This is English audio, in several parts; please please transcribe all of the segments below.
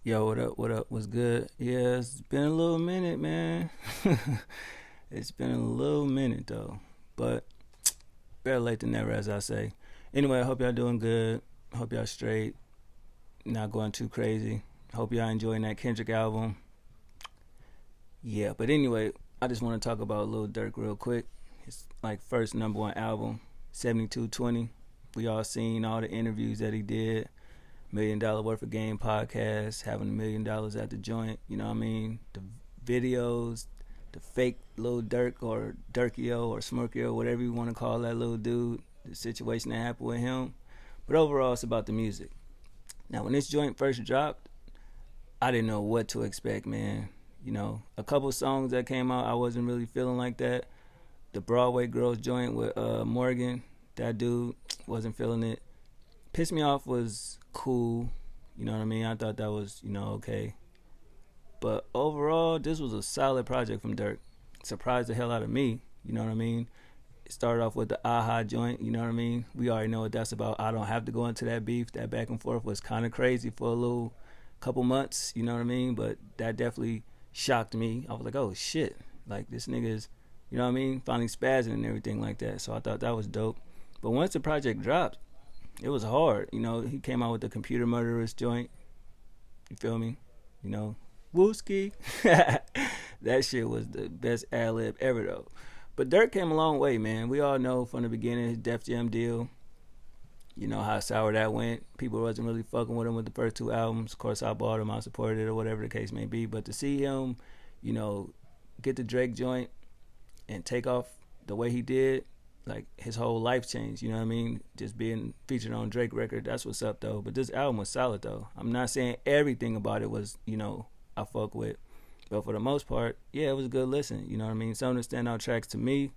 Yo, what up? What up? What's good? Yeah, it's been a little minute, man. It's been a little minute though, but better late than never, as I say. Anyway, I hope y'all doing good. Hope y'all straight, not going too crazy. Hope y'all enjoying that Kendrick album. Yeah, but anyway, I just want to talk about Lil Durk real quick. His like first number one album, 7220. We all seen all the interviews that he did. $1 million worth of game podcast, having $1 million at the joint. You know what I mean? The videos, the fake little Durk or Durkio or Smurkio, whatever you want to call that little dude. The situation that happened with him. But overall, it's about the music. Now, when this joint first dropped, I didn't know what to expect, man. You know, a couple songs that came out, I wasn't really feeling like that. The Broadway Girls joint with Morgan, that dude wasn't feeling it. Pissed Me Off was cool. You know what I mean? I thought that was, okay. But overall, this was a solid project from Durk. Surprised the hell out of me. You know what I mean? It started off with the Aha joint. You know what I mean? We already know what that's about. I don't have to go into that beef. That back and forth was kind of crazy for a little couple months. You know what I mean? But that definitely shocked me. I was like, oh shit. Like this nigga is, you know what I mean? Finally spazzing and everything like that. So I thought that was dope. But once the project dropped, it was hard. You know, he came out with the Computer Murderers joint. You feel me? You know, Wooski. That shit was the best ad lib ever though. But Dirk came a long way, man. We all know from the beginning his Def Jam deal. You know how sour that went. People wasn't really fucking with him with the first two albums. Of course, I bought him, I supported it, or whatever the case may be. But to see him, you know, get the Drake joint and take off the way he did, like his whole life changed. You know what I mean? Just being featured on Drake record, that's what's up though. But this album was solid though. I'm not saying everything about it was, I fuck with. But for the most part, yeah, it was a good listen. You know what I mean? Some of the standout tracks to me,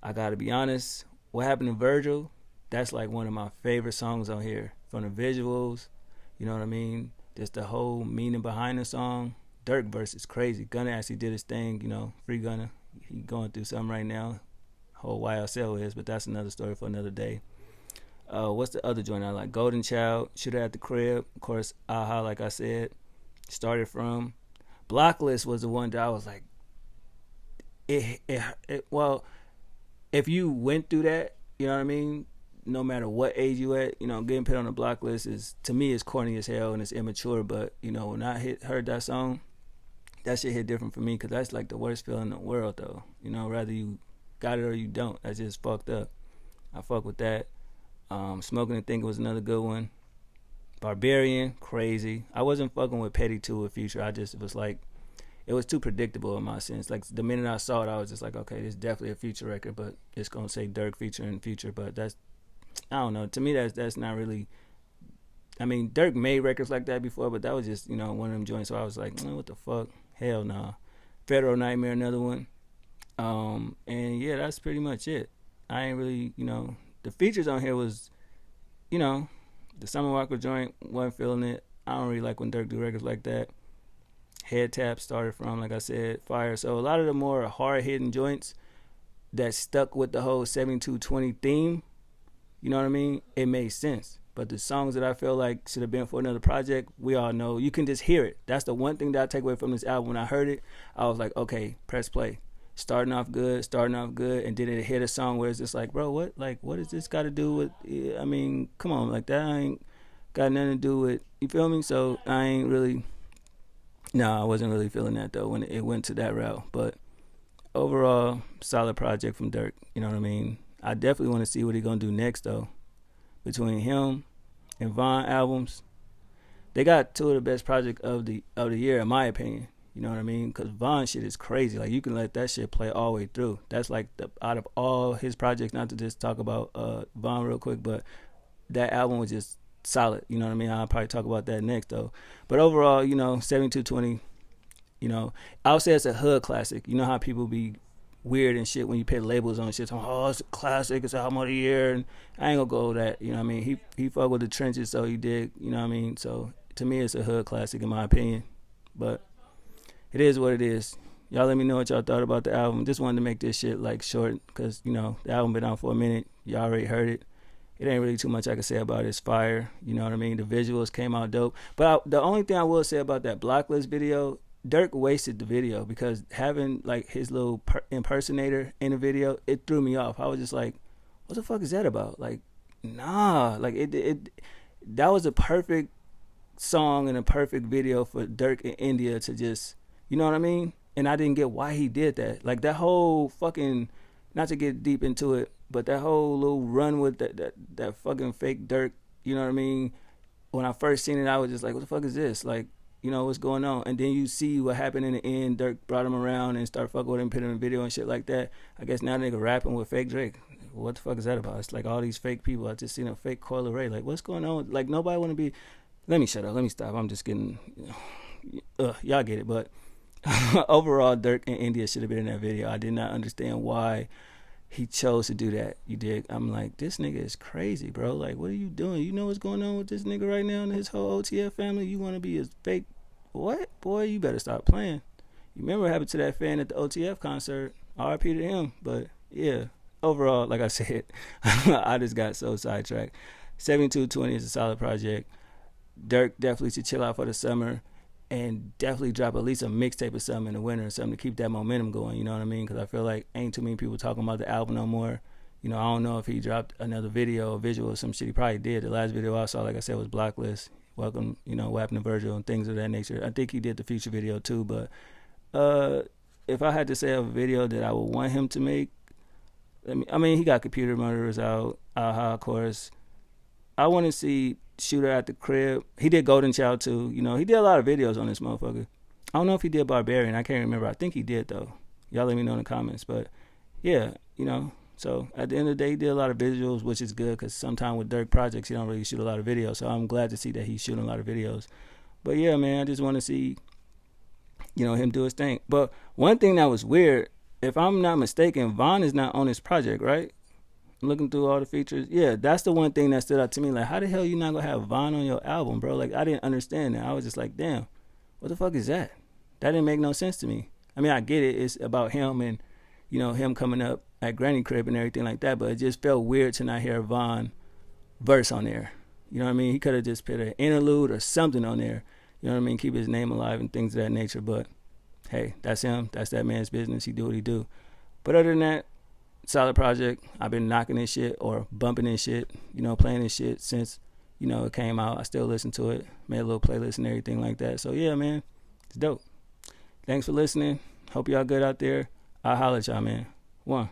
I gotta be honest, What Happened to Virgil, that's like one of my favorite songs on here. From the visuals, you know what I mean? Just the whole meaning behind the song. Durk verse is crazy. Gunna actually did his thing, free Gunna. He going through something right now. Whole YSL is, but that's another story for another day. What's the other joint I like? Golden Child, Shooter at the Crib. Of course, Aha, like I said, started from. Blocklist was the one that I was like, well, if you went through that, you know what I mean? No matter what age you at, getting put on the block list is, to me, it's corny as hell and it's immature. But, when I heard that song, that shit hit different for me because that's like the worst feeling in the world, though. Rather you got it or you don't. That's just fucked up. I fuck with that. Smoking and Thinking was another good one. Barbarian, crazy. I wasn't fucking with Petty 2 or Future. It was like, it was too predictable in my sense. Like the minute I saw it, I was just like, okay, this is definitely a Future record, but it's gonna say Durk featuring Future. But that's, I don't know. To me, that's not really. I mean, Durk made records like that before, but that was just one of them joints. So I was like, what the fuck? Hell no. Nah. Federal Nightmare, another one. And yeah, that's pretty much it. I ain't really, the features on here was, the Summer Walker joint, wasn't feeling it. I don't really like when Durk do records like that. Head Tap started from, like I said, Fire. So a lot of the more hard-hitting joints that stuck with the whole 7220 theme, you know what I mean? It made sense. But the songs that I feel like should have been for another project, we all know. You can just hear it. That's the one thing that I take away from this album. When I heard it, I was like, okay, press play. Starting off good, and then it hit a song where it's just like, bro, what? Like, what does this got to do with, I mean, come on. Like, that ain't got nothing to do with, you feel me? So I ain't really, no, I wasn't really feeling that, though, when it went to that route. But overall, solid project from Durk. You know what I mean? I definitely want to see what he's going to do next, though. Between him and Von albums, they got two of the best projects of the year, in my opinion. You know what I mean? Because Von shit is crazy. Like, you can let that shit play all the way through. That's like, out of all his projects, not to just talk about Von real quick, but that album was just solid. You know what I mean? I'll probably talk about that next, though. But overall, 7220, I would say it's a hood classic. You know how people be weird and shit when you put labels on shit. Oh, it's a classic. It's album of the year. And I ain't gonna go with that. You know what I mean? He fucked with the trenches, so he did. You know what I mean? So to me, it's a hood classic in my opinion. But it is what it is. Y'all let me know what y'all thought about the album. Just wanted to make this shit like short because the album been out for a minute. Y'all already heard it. it ain't really too much I can say about it. It's fire. You know what I mean? The visuals came out dope. But the only thing I will say about that Blocklist video, Durk wasted the video because having like his little impersonator in the video, it threw me off. I was just like, what the fuck is that about? Like, nah, like it that was a perfect song and a perfect video for Durk in India to just, you know what I mean? And I didn't get why he did that. Like that whole fucking, not to get deep into it, but that whole little run with that fucking fake Durk, you know what I mean? When I first seen it, I was just like, what the fuck is this? Like, you know, what's going on? And then you see what happened in the end. Durk brought him around and started fucking with him, put him in a video and shit like that. I guess now nigga rapping with fake Drake. What the fuck is that about? It's like all these fake people. I just seen a fake Coil Ray. Like, what's going on? Like, nobody want to be. Let me shut up. Let me stop. I'm just getting. Y'all get it. But overall, Durk and India should have been in that video. I did not understand why he chose to do that. You dig? I'm like, this nigga is crazy, bro. Like, what are you doing? You know what's going on with this nigga right now and his whole OTF family? You want to be his fake? What? Boy, you better stop playing. You remember what happened to that fan at the OTF concert? RIP to him. But yeah, overall, like I said, I just got so sidetracked. 7220 is a solid project. Durk definitely should chill out for the summer and definitely drop at least a mixtape or something in the winter or something to keep that momentum going, you know what I mean? Because I feel like ain't too many people talking about the album no more. You know, I don't know if he dropped another video or visual or some shit. He probably did. The last video I saw, like I said, was Blacklist. Welcome, you know, what happened to Virgil and things of that nature. I think he did the Future video too, but if I had to say a video that I would want him to make, I mean, he got Computer Murderers out, Aha, of course. I want to see Shooter at the Crib. He did Golden Child too. You know, he did a lot of videos on this motherfucker. I don't know if he did Barbarian. I can't remember. I think he did though. Y'all let me know in the comments. But yeah, you know. So at the end of the day, he did a lot of visuals, which is good because sometimes with Durk projects, he don't really shoot a lot of videos. So I'm glad to see that he's shooting a lot of videos. But yeah, man, I just want to see, you know, him do his thing. But one thing that was weird, if I'm not mistaken, Vaughn is not on this project, right? Looking through all the features, yeah, that's the one thing that stood out to me. Like, how the hell you not gonna have Vaughn on your album, bro? Like, I didn't understand that. I was just like, damn, what the fuck is that? That didn't make no sense to me. I mean, I get it. It's about him and, you know, him coming up at Granny Crib and everything like that. But it just felt weird to not hear Vaughn verse on there. You know what I mean? He could have just put an interlude or something on there. You know what I mean? Keep his name alive and things of that nature. But hey, that's him. That's that man's business. He do what he do. But other than that, solid project. I've been knocking this shit or bumping this shit, you know, playing this shit since, you know, it came out. I still listen to it. Made a little playlist and everything like that. So yeah, man, it's dope. Thanks for listening. Hope y'all good out there. I'll holler at y'all, man. One.